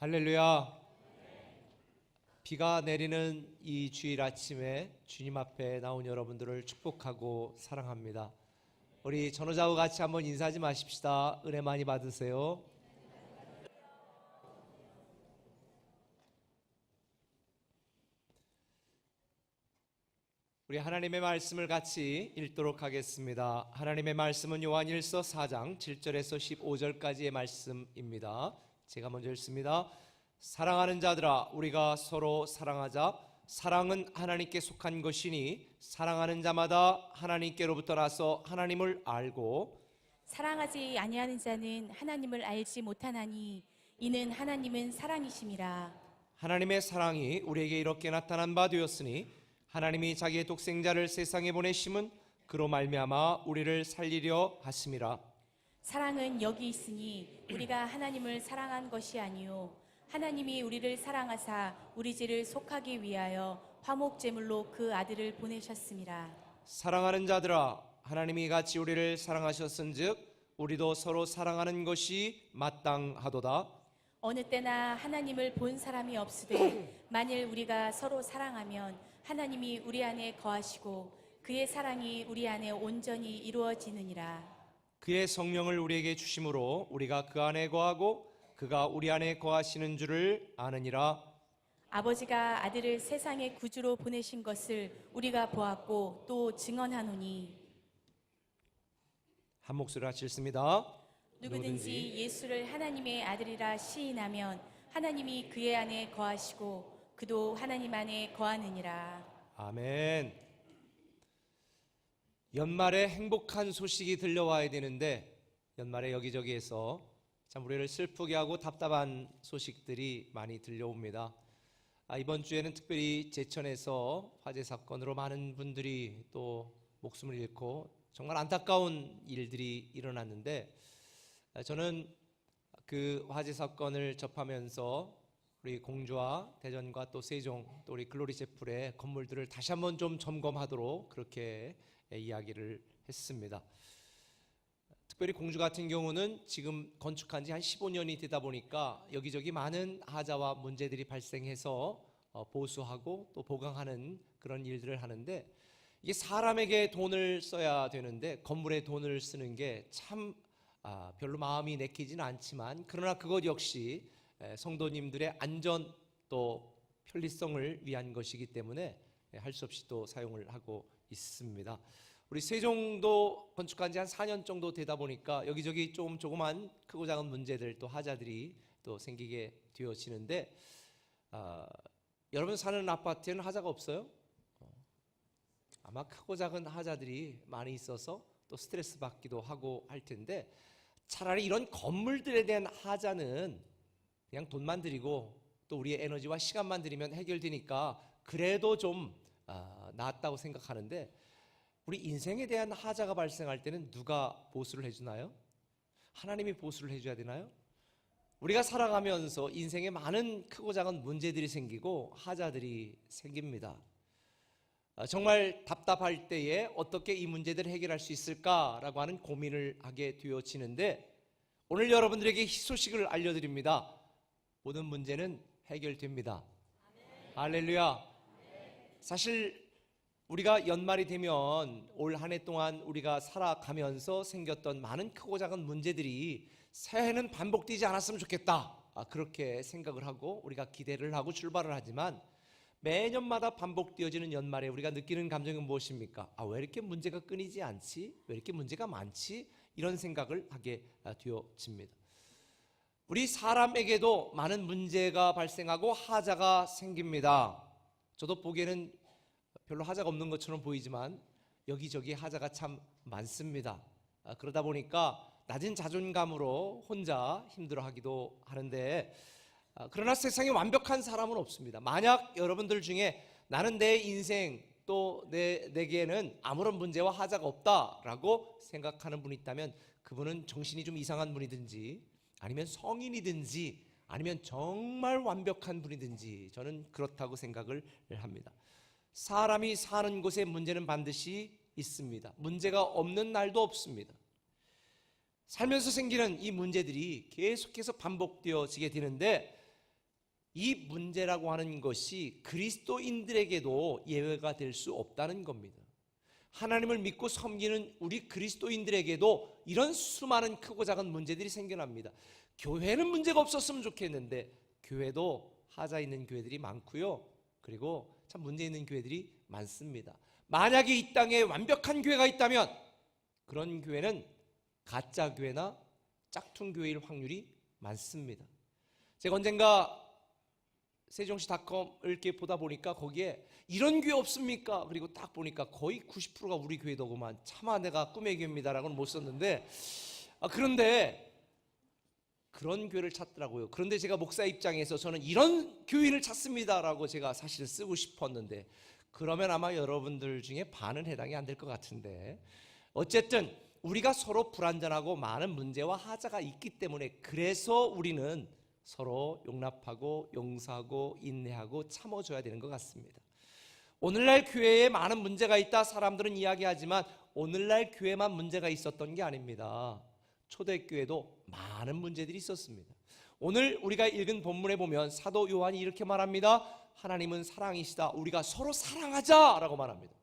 할렐루야. 비가 내리는 이 주일 아침에 주님 앞에 나온 여러분들을 축복하고 사랑합니다. 우리 전우자와 같이 한번 인사하지 마십시다. 은혜 많이 받으세요. 우리 하나님의 말씀을 같이 읽도록 하겠습니다. 하나님의 말씀은 요한일서 4장 7절에서 15절까지의 말씀입니다. 제가 먼저 읽습니다. 사랑하는 자들아, 우리가 서로 사랑하자. 사랑은 하나님께 속한 것이니 사랑하는 자마다 하나님께로부터 나서 하나님을 알고 사랑하지 아니하는 자는 하나님을 알지 못하나니 이는 하나님은 사랑이심이라. 하나님의 사랑이 우리에게 이렇게 나타난 바 되었으니 하나님이 자기의 독생자를 세상에 보내심은 그로 말미암아 우리를 살리려 하심이라. 사랑은 여기 있으니 우리가 하나님을 사랑한 것이 아니요 하나님이 우리를 사랑하사 우리 죄를 속하기 위하여 화목제물로 그 아들을 보내셨음이라. 사랑하는 자들아, 하나님이 같이 우리를 사랑하셨은즉 우리도 서로 사랑하는 것이 마땅하도다. 어느 때나 하나님을 본 사람이 없으되 만일 우리가 서로 사랑하면 하나님이 우리 안에 거하시고 그의 사랑이 우리 안에 온전히 이루어지느니라. 그의 성령을 우리에게 주심으로 우리가 그 안에 거하고 그가 우리 안에 거하시는 줄을 아느니라. 아버지가 아들을 세상의 구주로 보내신 것을 우리가 보았고 또 증언하노니 한 목소리로 같이 읽습니다. 누구든지 예수를 하나님의 아들이라 시인하면 하나님이 그의 안에 거하시고 그도 하나님 안에 거하느니라. 아멘. 연말에 행복한 소식이 들려와야 되는데 연말에 여기저기에서 참 우리를 슬프게 하고 답답한 소식들이 많이 들려옵니다. 이번 주에는 특별히 제천에서 화재 사건으로 많은 분들이 또 목숨을 잃고 정말 안타까운 일들이 일어났는데 저는 그 화재 사건을 접하면서 우리 공주와 대전과 또 세종 또 우리 글로리 채플의 건물들을 다시 한번 좀 점검하도록 그렇게 이야기를 했습니다. 특별히 공주 같은 경우는 지금 건축한 지 한 15년이 되다 보니까 여기저기 많은 하자와 문제들이 발생해서 보수하고 또 보강하는 그런 일들을 하는데 이게 사람에게 돈을 써야 되는데 건물에 돈을 쓰는 게 참 별로 마음이 내키지는 않지만 그러나 그것 역시 성도님들의 안전 또 편리성을 위한 것이기 때문에 할 수 없이 또 사용을 하고 있습니다. 우리 세종도 건축한 지 한 4년 정도 되다 보니까 여기저기 조그만 크고 작은 문제들 또 하자들이 또 생기게 되어지는데 여러분 사는 아파트에는 하자가 없어요? 아마 크고 작은 하자들이 많이 있어서 또 스트레스 받기도 하고 할 텐데 차라리 이런 건물들에 대한 하자는 그냥 돈만 들이고 또 우리의 에너지와 시간만 들이면 해결되니까 그래도 좀 낫다고 생각하는데 우리 인생에 대한 하자가 발생할 때는 누가 보수를 해주나요? 하나님이 보수를 해줘야 되나요? 우리가 살아가면서 인생에 많은 크고 작은 문제들이 생기고 하자들이 생깁니다. 정말 답답할 때에 어떻게 이 문제들을 해결할 수 있을까라고 하는 고민을 하게 되어지는데 오늘 여러분들에게 희소식을 알려드립니다. 모든 문제는 해결됩니다. 할렐루야. 사실 우리가 연말이 되면 올 한 해 동안 우리가 살아가면서 생겼던 많은 크고 작은 문제들이 새해는 반복되지 않았으면 좋겠다 그렇게 생각을 하고 우리가 기대를 하고 출발을 하지만 매년마다 반복되어지는 연말에 우리가 느끼는 감정은 무엇입니까? 왜 이렇게 문제가 끊이지 않지? 왜 이렇게 문제가 많지? 이런 생각을 하게 되어집니다. 우리 사람에게도 많은 문제가 발생하고 하자가 생깁니다. 저도 보기에는 별로 하자가 없는 것처럼 보이지만 여기저기 하자가 참 많습니다. 그러다 보니까 낮은 자존감으로 혼자 힘들어하기도 하는데 그러나 세상에 완벽한 사람은 없습니다. 만약 여러분들 중에 나는 내 인생 또 내게는 아무런 문제와 하자가 없다라고 생각하는 분이 있다면 그분은 정신이 좀 이상한 분이든지 아니면 성인이든지 아니면 정말 완벽한 분이든지 저는 그렇다고 생각을 합니다. 사람이 사는 곳에 문제는 반드시 있습니다. 문제가 없는 날도 없습니다. 살면서 생기는 이 문제들이 계속해서 반복되어지게 되는데 이 문제라고 하는 것이 그리스도인들에게도 예외가 될 수 없다는 겁니다. 하나님을 믿고 섬기는 우리 그리스도인들에게도 이런 수많은 크고 작은 문제들이 생겨납니다. 교회는 문제가 없었으면 좋겠는데 교회도 하자 있는 교회들이 많고요. 그리고 참 문제 있는 교회들이 많습니다. 만약에 이 땅에 완벽한 교회가 있다면 그런 교회는 가짜 교회나 짝퉁 교회일 확률이 많습니다. 제가 언젠가 세종시닷컴을 이렇게 보다 보니까 거기에 이런 교회 없습니까? 그리고 딱 보니까 거의 90%가 우리 교회더구만. 차마 내가 꿈의 교회입니다라고는 못 썼는데 그런데 그런 교회를 찾더라고요. 그런데 제가 목사 입장에서 저는 이런 교인을 찾습니다라고 제가 사실 쓰고 싶었는데 그러면 아마 여러분들 중에 반은 해당이 안 될 것 같은데 어쨌든 우리가 서로 불완전하고 많은 문제와 하자가 있기 때문에 그래서 우리는 서로 용납하고 용서하고 인내하고 참아줘야 되는 것 같습니다. 오늘날 교회에 많은 문제가 있다 사람들은 이야기하지만 오늘날 교회만 문제가 있었던 게 아닙니다. 초대교회도 많은 문제들이 있었습니다. 오늘 우리가 읽은 본문에 보면 사도 요한이 이렇게 말합니다. 하나님은 사랑이시다. 우리가 서로 사랑하자라고 말합니다.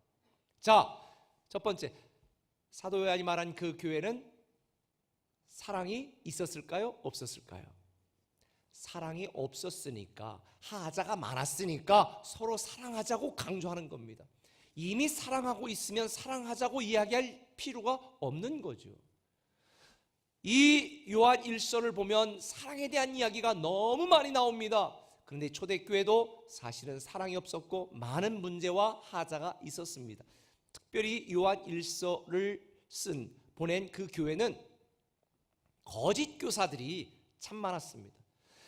자, 첫 번째 사도 요한이 말한 그 교회는 사랑이 있었을까요? 없었을까요? 사랑이 없었으니까 하자가 많았으니까 서로 사랑하자고 강조하는 겁니다. 이미 사랑하고 있으면 사랑하자고 이야기할 필요가 없는 거죠. 이 요한 1서를 보면 사랑에 대한 이야기가 너무 많이 나옵니다. 그런데 초대교회도 사실은 사랑이 없었고 많은 문제와 하자가 있었습니다. 특별히 요한 1서를 보낸 그 교회는 거짓 교사들이 참 많았습니다.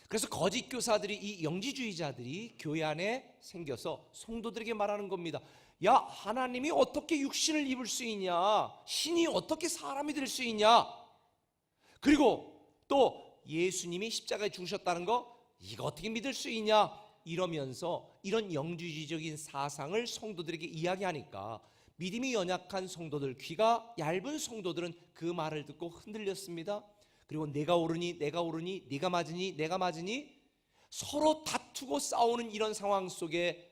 그래서 거짓 교사들이 이 영지주의자들이 교회 안에 생겨서 성도들에게 말하는 겁니다. 야, 하나님이 어떻게 육신을 입을 수 있냐? 신이 어떻게 사람이 될 수 있냐? 그리고 또 예수님이 십자가에 죽으셨다는 거 이거 어떻게 믿을 수 있냐? 이러면서 이런 영지주의적인 사상을 성도들에게 이야기하니까 믿음이 연약한 성도들, 귀가 얇은 성도들은 그 말을 듣고 흔들렸습니다. 그리고 내가 옳으니 내가 옳으니 네가 맞으니 내가 맞으니 서로 다투고 싸우는 이런 상황 속에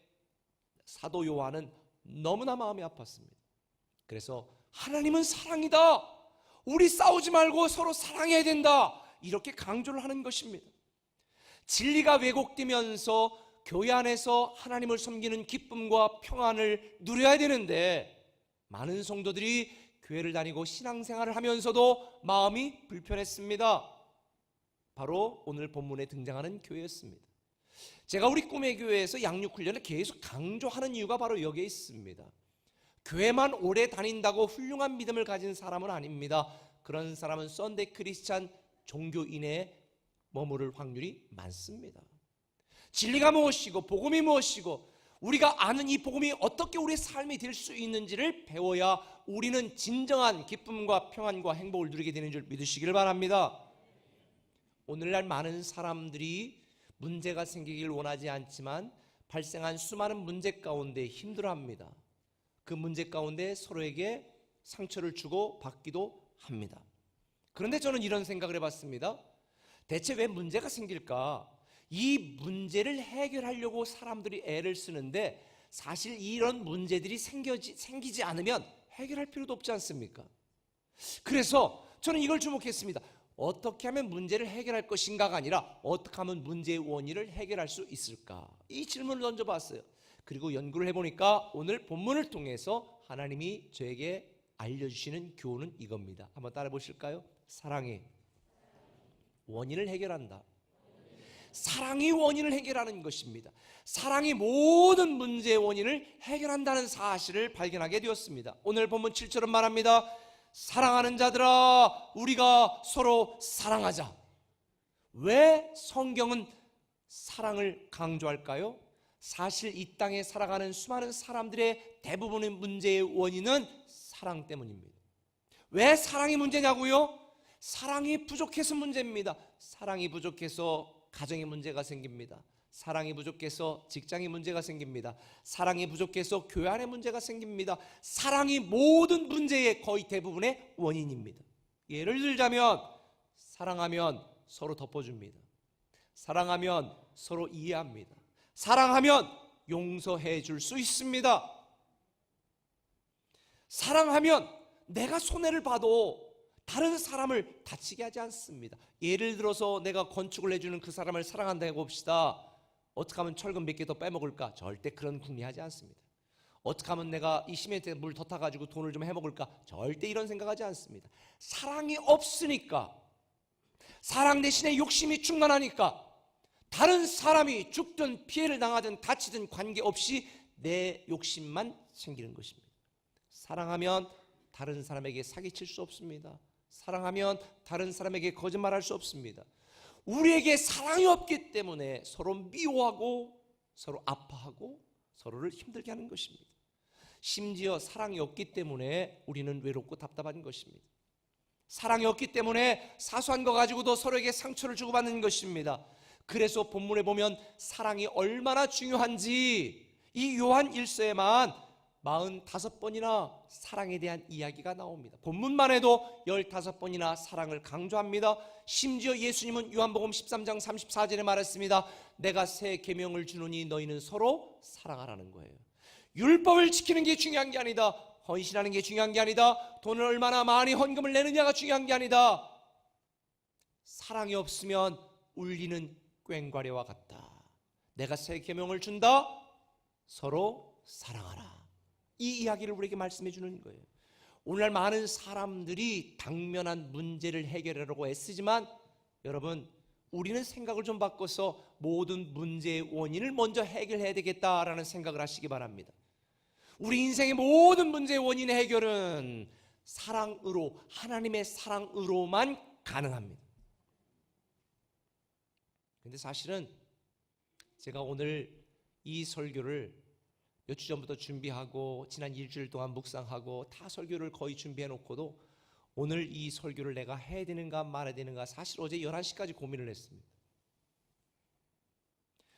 사도 요한은 너무나 마음이 아팠습니다. 그래서 하나님은 사랑이다. 우리 싸우지 말고 서로 사랑해야 된다. 이렇게 강조를 하는 것입니다. 진리가 왜곡되면서 교회 안에서 하나님을 섬기는 기쁨과 평안을 누려야 되는데 많은 성도들이 교회를 다니고 신앙생활을 하면서도 마음이 불편했습니다. 바로 오늘 본문에 등장하는 교회였습니다. 제가 우리 꿈의 교회에서 양육훈련을 계속 강조하는 이유가 바로 여기에 있습니다. 교회만 오래 다닌다고 훌륭한 믿음을 가진 사람은 아닙니다. 그런 사람은 썬데이 크리스찬 종교인에 머무를 확률이 많습니다. 진리가 무엇이고 복음이 무엇이고 우리가 아는 이 복음이 어떻게 우리의 삶이 될 수 있는지를 배워야 우리는 진정한 기쁨과 평안과 행복을 누리게 되는 줄 믿으시기를 바랍니다. 오늘날 많은 사람들이 문제가 생기길 원하지 않지만 발생한 수많은 문제 가운데 힘들어합니다. 그 문제 가운데 서로에게 상처를 주고 받기도 합니다. 그런데 저는 이런 생각을 해봤습니다. 대체 왜 문제가 생길까? 이 문제를 해결하려고 사람들이 애를 쓰는데 사실 이런 문제들이 생기지 않으면 해결할 필요도 없지 않습니까? 그래서 저는 이걸 주목했습니다. 어떻게 하면 문제를 해결할 것인가가 아니라 어떻게 하면 문제의 원인을 해결할 수 있을까? 이 질문을 던져봤어요. 그리고 연구를 해보니까 오늘 본문을 통해서 하나님이 저에게 알려주시는 교훈은 이겁니다. 한번 따라 보실까요? 사랑이 원인을 해결한다. 사랑이 원인을 해결하는 것입니다. 사랑이 모든 문제의 원인을 해결한다는 사실을 발견하게 되었습니다. 오늘 본문 7절은 말합니다. 사랑하는 자들아 우리가 서로 사랑하자. 왜 성경은 사랑을 강조할까요? 사실 이 땅에 살아가는 수많은 사람들의 대부분의 문제의 원인은 사랑 때문입니다. 왜 사랑이 문제냐고요? 사랑이 부족해서 문제입니다. 사랑이 부족해서 가정에 문제가 생깁니다. 사랑이 부족해서 직장에 문제가 생깁니다. 사랑이 부족해서 교회 안에 문제가 생깁니다. 사랑이 모든 문제의 거의 대부분의 원인입니다. 예를 들자면 사랑하면 서로 덮어줍니다. 사랑하면 서로 이해합니다. 사랑하면 용서해 줄 수 있습니다. 사랑하면 내가 손해를 봐도 다른 사람을 다치게 하지 않습니다. 예를 들어서 내가 건축을 해주는 그 사람을 사랑한다고 봅시다. 어떻게 하면 철근 몇 개 더 빼먹을까? 절대 그런 궁리하지 않습니다. 어떻게 하면 내가 이 시멘트에 물 더 타가지고 돈을 좀 해먹을까? 절대 이런 생각하지 않습니다. 사랑이 없으니까, 사랑 대신에 욕심이 충만하니까 다른 사람이 죽든 피해를 당하든 다치든 관계없이 내 욕심만 챙기는 것입니다. 사랑하면 다른 사람에게 사기칠 수 없습니다. 사랑하면 다른 사람에게 거짓말할 수 없습니다. 우리에게 사랑이 없기 때문에 서로 미워하고 서로 아파하고 서로를 힘들게 하는 것입니다. 심지어 사랑이 없기 때문에 우리는 외롭고 답답한 것입니다. 사랑이 없기 때문에 사소한 거 가지고도 서로에게 상처를 주고받는 것입니다. 그래서 본문에 보면 사랑이 얼마나 중요한지 이 요한 1서에만 45번이나 사랑에 대한 이야기가 나옵니다. 본문만 해도 15번이나 사랑을 강조합니다. 심지어 예수님은 요한복음 13장 34절에 말했습니다. 내가 새 계명을 주노니 너희는 서로 사랑하라는 거예요. 율법을 지키는 게 중요한 게 아니다. 헌신하는 게 중요한 게 아니다. 돈을 얼마나 많이 헌금을 내느냐가 중요한 게 아니다. 사랑이 없으면 울리는 꽹과리와 같다. 내가 새 계명을 준다. 서로 사랑하라. 이 이야기를 우리에게 말씀해 주는 거예요. 오늘날 많은 사람들이 당면한 문제를 해결하려고 애쓰지만 여러분, 우리는 생각을 좀 바꿔서 모든 문제의 원인을 먼저 해결해야 되겠다라는 생각을 하시기 바랍니다. 우리 인생의 모든 문제의 원인의 해결은 사랑으로, 하나님의 사랑으로만 가능합니다. 근데 사실은 제가 오늘 이 설교를 몇 주 전부터 준비하고 지난 일주일 동안 묵상하고 다 설교를 거의 준비해 놓고도 오늘 이 설교를 내가 해야 되는가 말아야 되는가 사실 어제 11시까지 고민을 했습니다.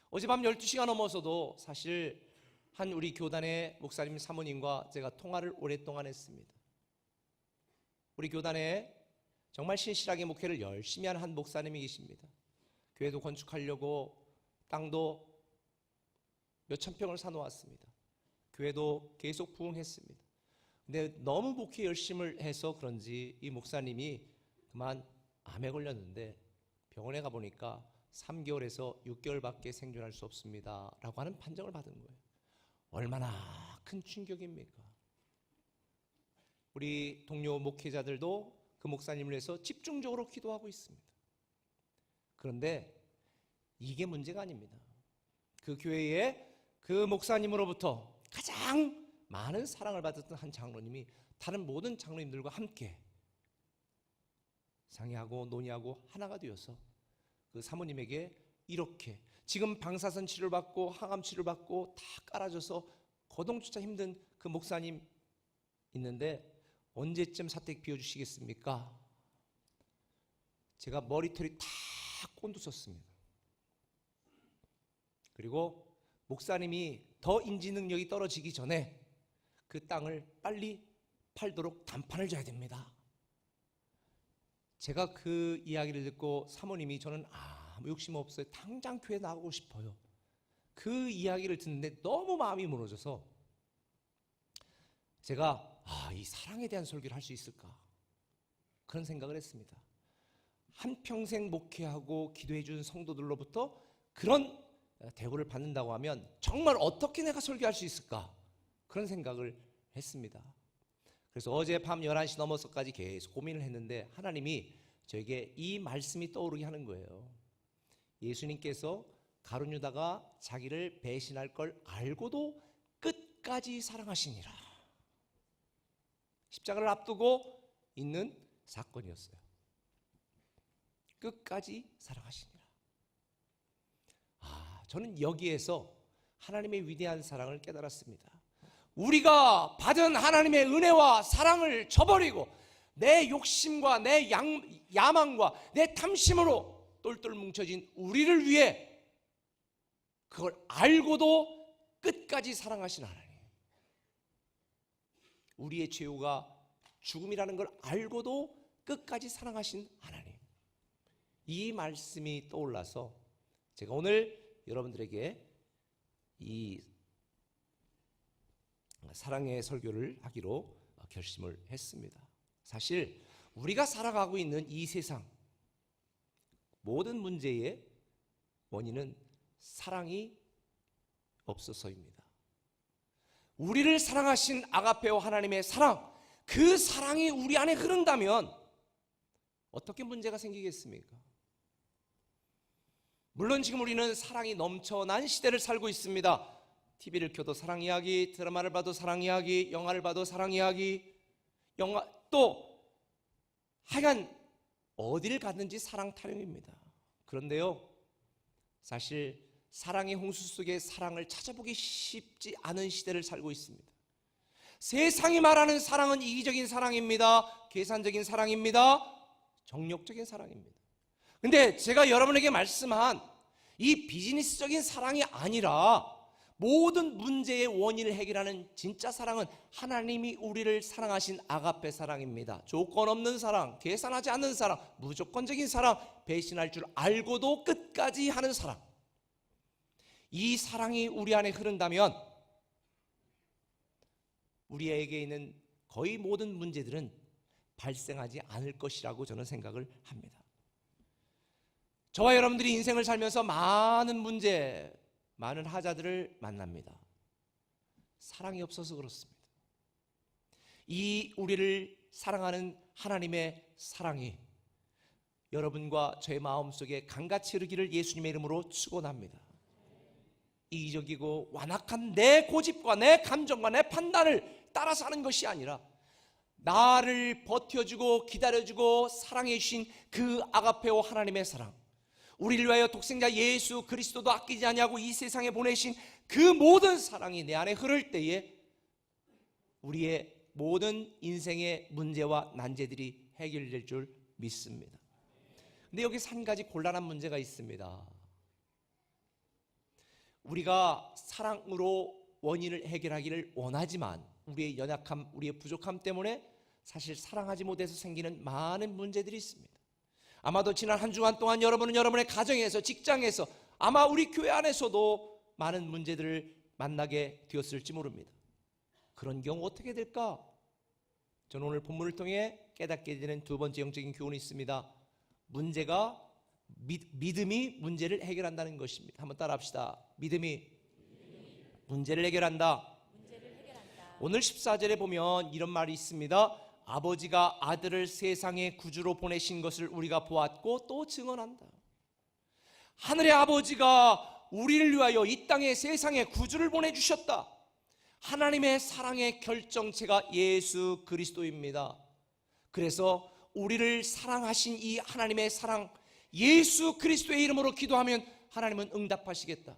어젯밤 12시가 넘어서도 사실 한 우리 교단의 목사님 사모님과 제가 통화를 오랫동안 했습니다. 우리 교단에 정말 신실하게 목회를 열심히 하는 한 목사님이 계십니다. 교회도 건축하려고 땅도 몇천 평을 사놓았습니다. 교회도 계속 부흥했습니다. 근데 너무 목회 열심을 해서 그런지 이 목사님이 그만 암에 걸렸는데 병원에 가보니까 3개월에서 6개월밖에 생존할 수 없습니다 라고 하는 판정을 받은 거예요. 얼마나 큰 충격입니까? 우리 동료 목회자들도 그 목사님을 위해서 집중적으로 기도하고 있습니다. 그런데 이게 문제가 아닙니다. 그 교회에 그 목사님으로부터 가장 많은 사랑을 받았던 한 장로님이 다른 모든 장로님들과 함께 상의하고 논의하고 하나가 되어서 그 사모님에게 이렇게 지금 방사선 치료를 받고 항암 치료를 받고 다 깔아줘서 거동조차 힘든 그 목사님 있는데 언제쯤 사택 비워주시겠습니까? 제가 머리털이 다 꼰두섰습니다. 그리고 목사님이 더 인지 능력이 떨어지기 전에 그 땅을 빨리 팔도록 단판을 줘야 됩니다. 제가 그 이야기를 듣고 사모님이 저는 아무 욕심 없어요. 당장 교회 나가고 싶어요. 그 이야기를 듣는데 너무 마음이 무너져서 제가 이 사랑에 대한 설교를 할 수 있을까? 그런 생각을 했습니다. 한평생 목회하고 기도해 준 성도들로부터 그런 대우를 받는다고 하면 정말 어떻게 내가 설교할 수 있을까? 그런 생각을 했습니다. 그래서 어제 밤 11시 넘어서까지 계속 고민을 했는데 하나님이 저에게 이 말씀이 떠오르게 하는 거예요. 예수님께서 가룟 유다가 자기를 배신할 걸 알고도 끝까지 사랑하시니라. 십자가를 앞두고 있는 사건이었어요. 끝까지 사랑하시니라. 저는 여기에서 하나님의 위대한 사랑을 깨달았습니다. 우리가 받은 하나님의 은혜와 사랑을 저버리고 내 욕심과 내 야망과 내 탐심으로 똘똘 뭉쳐진 우리를 위해 그걸 알고도 끝까지 사랑하신 하나님, 우리의 죄가 죽음이라는 걸 알고도 끝까지 사랑하신 하나님, 이 말씀이 떠올라서 제가 오늘 여러분들에게 이 사랑의 설교를 하기로 결심을 했습니다. 사실 우리가 살아가고 있는 이 세상 모든 문제의 원인은 사랑이 없어서입니다. 우리를 사랑하신 아가페오 하나님의 사랑, 그 사랑이 우리 안에 흐른다면 어떻게 문제가 생기겠습니까? 물론 지금 우리는 사랑이 넘쳐난 시대를 살고 있습니다. TV를 켜도 사랑 이야기, 드라마를 봐도 사랑 이야기, 영화를 봐도 사랑 이야기, 또 하여간 어디를 갔는지 사랑 타령입니다. 그런데요, 사실 사랑의 홍수 속에 사랑을 찾아보기 쉽지 않은 시대를 살고 있습니다. 세상이 말하는 사랑은 이기적인 사랑입니다. 계산적인 사랑입니다. 정욕적인 사랑입니다. 근데 제가 여러분에게 말씀한 이 비즈니스적인 사랑이 아니라 모든 문제의 원인을 해결하는 진짜 사랑은 하나님이 우리를 사랑하신 아가페 사랑입니다. 조건 없는 사랑, 계산하지 않는 사랑, 무조건적인 사랑, 배신할 줄 알고도 끝까지 하는 사랑. 이 사랑이 우리 안에 흐른다면 우리에게 있는 거의 모든 문제들은 발생하지 않을 것이라고 저는 생각을 합니다. 저와 여러분들이 인생을 살면서 많은 문제, 많은 하자들을 만납니다. 사랑이 없어서 그렇습니다. 이 우리를 사랑하는 하나님의 사랑이 여러분과 저의 마음속에 강같이 흐르기를 예수님의 이름으로 축원합니다. 이기적이고 완악한 내 고집과 내 감정과 내 판단을 따라서 하는 것이 아니라 나를 버텨주고 기다려주고 사랑해 주신 그 아가페오 하나님의 사랑, 우리를 위하여 독생자 예수 그리스도도 아끼지 아니하고 이 세상에 보내신 그 모든 사랑이 내 안에 흐를 때에 우리의 모든 인생의 문제와 난제들이 해결될 줄 믿습니다. 근데 여기서 한 가지 곤란한 문제가 있습니다. 우리가 사랑으로 원인을 해결하기를 원하지만 우리의 연약함, 우리의 부족함 때문에 사실 사랑하지 못해서 생기는 많은 문제들이 있습니다. 아마도 지난 한 주간 동안 여러분은 여러분의 가정에서, 직장에서, 아마 우리 교회 안에서도 많은 문제들을 만나게 되었을지 모릅니다. 그런 경우 어떻게 될까? 저는 오늘 본문을 통해 깨닫게 되는 두 번째 영적인 교훈이 있습니다. 문제가 믿음이 문제를 해결한다는 것입니다. 한번 따라합시다. 믿음이 문제를 해결한다. 오늘 14절에 보면 이런 말이 있습니다. 아버지가 아들을 세상의 구주로 보내신 것을 우리가 보았고 또 증언한다. 하늘의 아버지가 우리를 위하여 이 땅에 세상에 구주를 보내주셨다. 하나님의 사랑의 결정체가 예수 그리스도입니다. 그래서 우리를 사랑하신 이 하나님의 사랑, 예수 그리스도의 이름으로 기도하면 하나님은 응답하시겠다.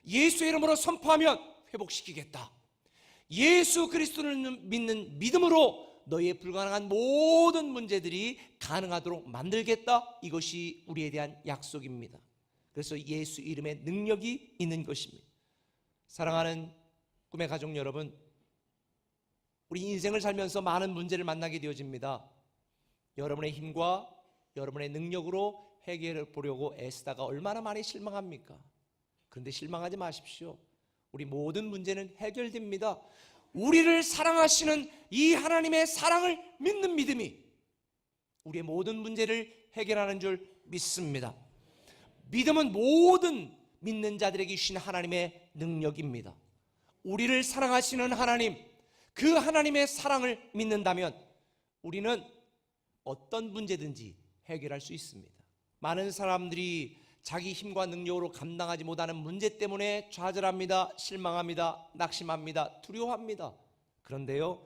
예수의 이름으로 선포하면 회복시키겠다. 예수 그리스도를 믿는 믿음으로 너희의 불가능한 모든 문제들이 가능하도록 만들겠다. 이것이 우리에 대한 약속입니다. 그래서 예수 이름의 능력이 있는 것입니다. 사랑하는 꿈의 가족 여러분, 우리 인생을 살면서 많은 문제를 만나게 되어집니다. 여러분의 힘과 여러분의 능력으로 해결해 보려고 애쓰다가 얼마나 많이 실망합니까? 그런데 실망하지 마십시오. 우리 모든 문제는 해결됩니다. 우리를 사랑하시는 이 하나님의 사랑을 믿는 믿음이 우리의 모든 문제를 해결하는 줄 믿습니다. 믿음은 모든 믿는 자들에게 주신 하나님의 능력입니다. 우리를 사랑하시는 하나님, 그 하나님의 사랑을 믿는다면 우리는 어떤 문제든지 해결할 수 있습니다. 많은 사람들이 자기 힘과 능력으로 감당하지 못하는 문제 때문에 좌절합니다. 실망합니다. 낙심합니다. 두려워합니다. 그런데요,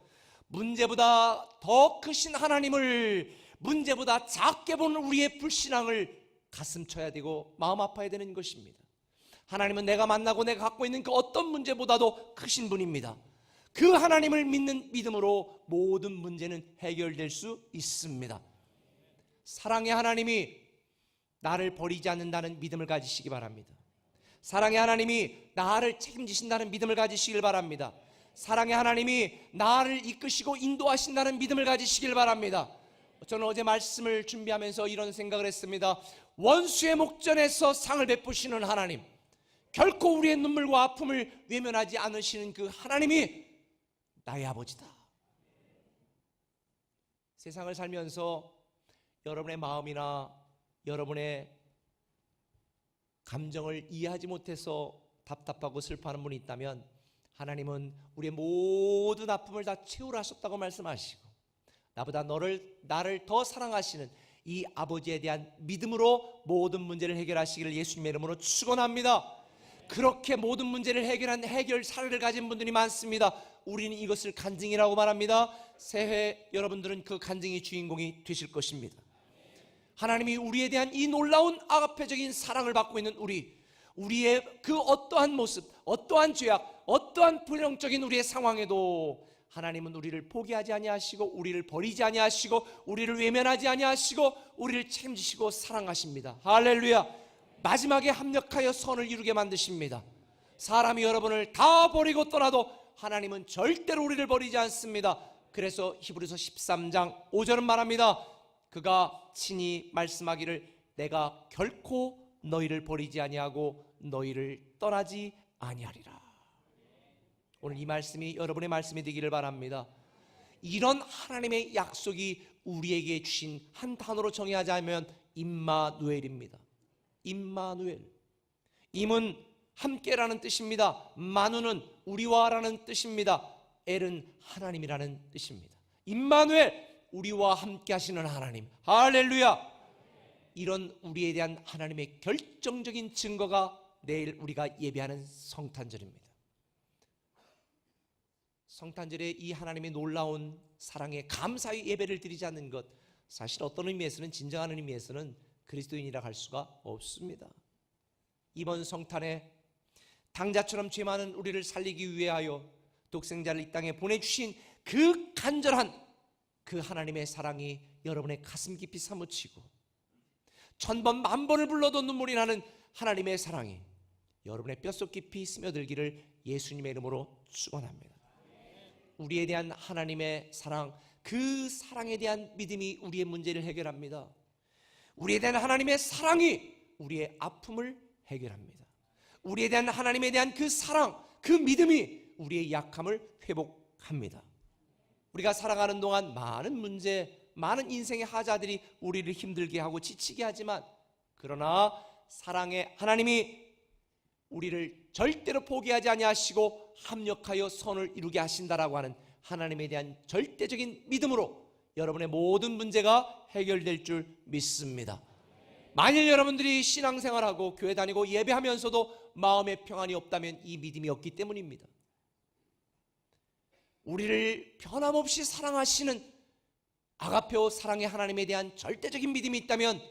문제보다 더 크신 하나님을 문제보다 작게 보는 우리의 불신앙을 가슴 쳐야 되고 마음 아파야 되는 것입니다. 하나님은 내가 만나고 내가 갖고 있는 그 어떤 문제보다도 크신 분입니다. 그 하나님을 믿는 믿음으로 모든 문제는 해결될 수 있습니다. 사랑의 하나님이 나를 버리지 않는다는 믿음을 가지시기 바랍니다. 사랑의 하나님이 나를 책임지신다는 믿음을 가지시길 바랍니다. 사랑의 하나님이 나를 이끄시고 인도하신다는 믿음을 가지시길 바랍니다. 저는 어제 말씀을 준비하면서 이런 생각을 했습니다. 원수의 목전에서 상을 베푸시는 하나님, 결코 우리의 눈물과 아픔을 외면하지 않으시는 그 하나님이 나의 아버지다. 세상을 살면서 여러분의 마음이나 여러분의 감정을 이해하지 못해서 답답하고 슬퍼하는 분이 있다면 하나님은 우리의 모든 아픔을 다 채우라 하셨다고 말씀하시고, 나보다 나를 더 사랑하시는 이 아버지에 대한 믿음으로 모든 문제를 해결하시기를 예수님의 이름으로 축원합니다. 그렇게 모든 문제를 해결한 해결 사례를 가진 분들이 많습니다. 우리는 이것을 간증이라고 말합니다. 새해 여러분들은 그 간증의 주인공이 되실 것입니다. 하나님이 우리에 대한 이 놀라운 아가페적인 사랑을 받고 있는 우리의 그 어떠한 모습, 어떠한 죄악, 어떠한 불령적인 우리의 상황에도 하나님은 우리를 포기하지 아니하시고 우리를 버리지 아니하시고 우리를 외면하지 아니하시고 우리를 책임지시고 사랑하십니다. 할렐루야. 마지막에 합력하여 선을 이루게 만드십니다. 사람이 여러분을 다 버리고 떠나도 하나님은 절대로 우리를 버리지 않습니다. 그래서 히브리서 13장 5절은 말합니다. 그가 친히 말씀하기를 내가 결코 너희를 버리지 아니하고 너희를 떠나지 아니하리라. 오늘 이 말씀이 여러분의 말씀이 되기를 바랍니다. 이런 하나님의 약속이 우리에게 주신 한 단어로 정의하자면 임마누엘입니다. 임마누엘. 임은 함께라는 뜻입니다. 마누는 우리와라는 뜻입니다. 엘은 하나님이라는 뜻입니다. 임마누엘, 우리와 함께 하시는 하나님. 할렐루야. 이런 우리에 대한 하나님의 결정적인 증거가 내일 우리가 예배하는 성탄절입니다. 성탄절에 이 하나님의 놀라운 사랑에 감사의 예배를 드리지 않는 것, 사실 어떤 의미에서는, 진정한 의미에서는 그리스도인이라 할 수가 없습니다. 이번 성탄에 당자처럼 죄 많은 우리를 살리기 위하여 독생자를 이 땅에 보내주신 그 간절한 그 하나님의 사랑이 여러분의 가슴 깊이 사무치고 1000번 만번을 불러도 눈물이 나는 하나님의 사랑이 여러분의 뼛속 깊이 스며들기를 예수님의 이름으로 축원합니다. 우리에 대한 하나님의 사랑, 그 사랑에 대한 믿음이 우리의 문제를 해결합니다. 우리에 대한 하나님의 사랑이 우리의 아픔을 해결합니다. 우리에 대한 하나님에 대한 그 사랑, 그 믿음이 우리의 약함을 회복합니다. 우리가 살아가는 동안 많은 문제, 많은 인생의 하자들이 우리를 힘들게 하고 지치게 하지만, 그러나 사랑의 하나님이 우리를 절대로 포기하지 아니하시고 합력하여 선을 이루게 하신다라고 하는 하나님에 대한 절대적인 믿음으로 여러분의 모든 문제가 해결될 줄 믿습니다. 만일 여러분들이 신앙생활하고 교회 다니고 예배하면서도 마음의 평안이 없다면 이 믿음이 없기 때문입니다. 우리를 변함없이 사랑하시는 아가페오 사랑의 하나님에 대한 절대적인 믿음이 있다면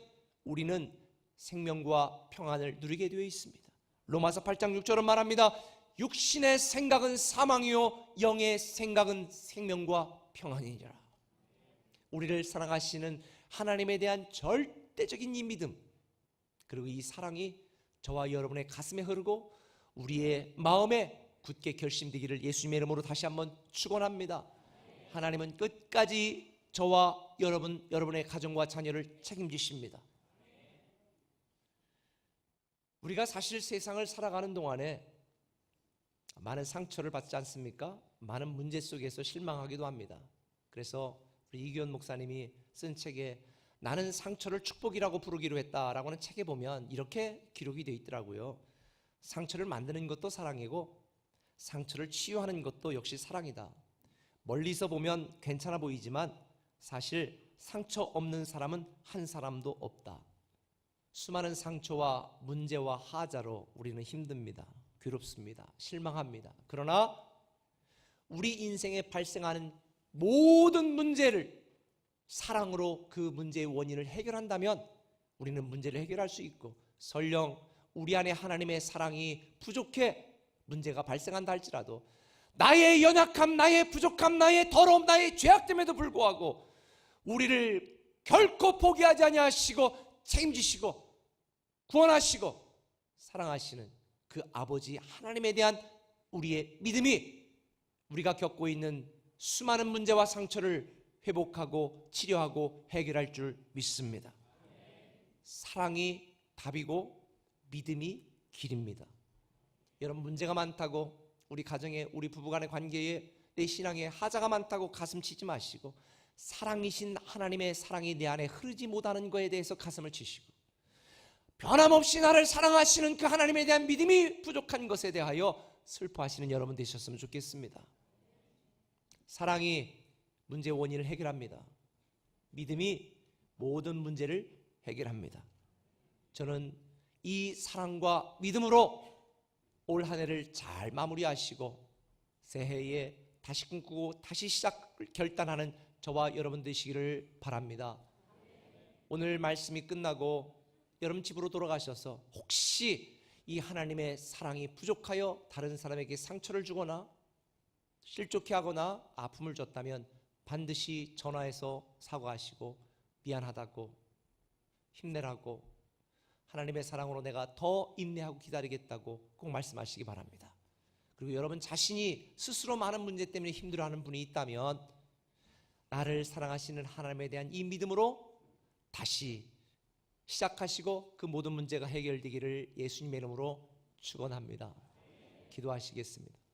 우리는 생명과 평안을 누리게 되어 있습니다. 로마서 8장 6절은 말합니다. 육신의 생각은 사망이요 영의 생각은 생명과 평안이니라. 우리를 사랑하시는 하나님에 대한 절대적인 이 믿음, 그리고 이 사랑이 저와 여러분의 가슴에 흐르고 우리의 마음에 굳게 결심되기를 예수님의 이름으로 다시 한번 축원합니다. 하나님은 끝까지 저와 여러분의 가정과 자녀를 책임지십니다. 우리가 사실 세상을 살아가는 동안에 많은 상처를 받지 않습니까? 많은 문제 속에서 실망하기도 합니다. 그래서 우리 이규현 목사님이 쓴 책에 나는 상처를 축복이라고 부르기로 했다라고 하는 책에 보면 이렇게 기록이 되어 있더라고요. 상처를 만드는 것도 사랑이고 상처를 치유하는 것도 역시 사랑이다. 멀리서 보면 괜찮아 보이지만 사실 상처 없는 사람은 한 사람도 없다. 수많은 상처와 문제와 하자로 우리는 힘듭니다. 괴롭습니다. 실망합니다. 그러나 우리 인생에 발생하는 모든 문제를 사랑으로 그 문제의 원인을 해결한다면 우리는 문제를 해결할 수 있고, 설령 우리 안에 하나님의 사랑이 부족해 문제가 발생한다 할지라도 나의 연약함, 나의 부족함, 나의 더러움, 나의 죄악됨에도 불구하고 우리를 결코 포기하지 아니하시고 책임지시고 구원하시고 사랑하시는 그 아버지 하나님에 대한 우리의 믿음이 우리가 겪고 있는 수많은 문제와 상처를 회복하고 치료하고 해결할 줄 믿습니다. 사랑이 답이고 믿음이 길입니다. 여러분, 문제가 많다고 우리 가정에, 우리 부부간의 관계에, 내 신앙에 하자가 많다고 가슴 치지 마시고 사랑이신 하나님의 사랑이 내 안에 흐르지 못하는 것에 대해서 가슴을 치시고 변함없이 나를 사랑하시는 그 하나님에 대한 믿음이 부족한 것에 대하여 슬퍼하시는 여러분 되셨으면 좋겠습니다. 사랑이 문제의 원인을 해결합니다. 믿음이 모든 문제를 해결합니다. 저는 이 사랑과 믿음으로 올 한 해를 잘 마무리하시고 새해에 다시 꿈꾸고 다시 시작을 결단하는 저와 여러분 되시기를 바랍니다. 오늘 말씀이 끝나고 여러분 집으로 돌아가셔서 혹시 이 하나님의 사랑이 부족하여 다른 사람에게 상처를 주거나 실족해 하거나 아픔을 줬다면 반드시 전화해서 사과하시고 미안하다고 힘내라고 하나님의 사랑으로 내가 더 인내하고 기다리겠다고 꼭 말씀하시기 바랍니다. 그리고 여러분 자신이 스스로 많은 문제 때문에 힘들어하는 분이 있다면 나를 사랑하시는 하나님에 대한 이 믿음으로 다시 시작하시고 그 모든 문제가 해결되기를 예수님의 이름으로 축원합니다. 기도하시겠습니다.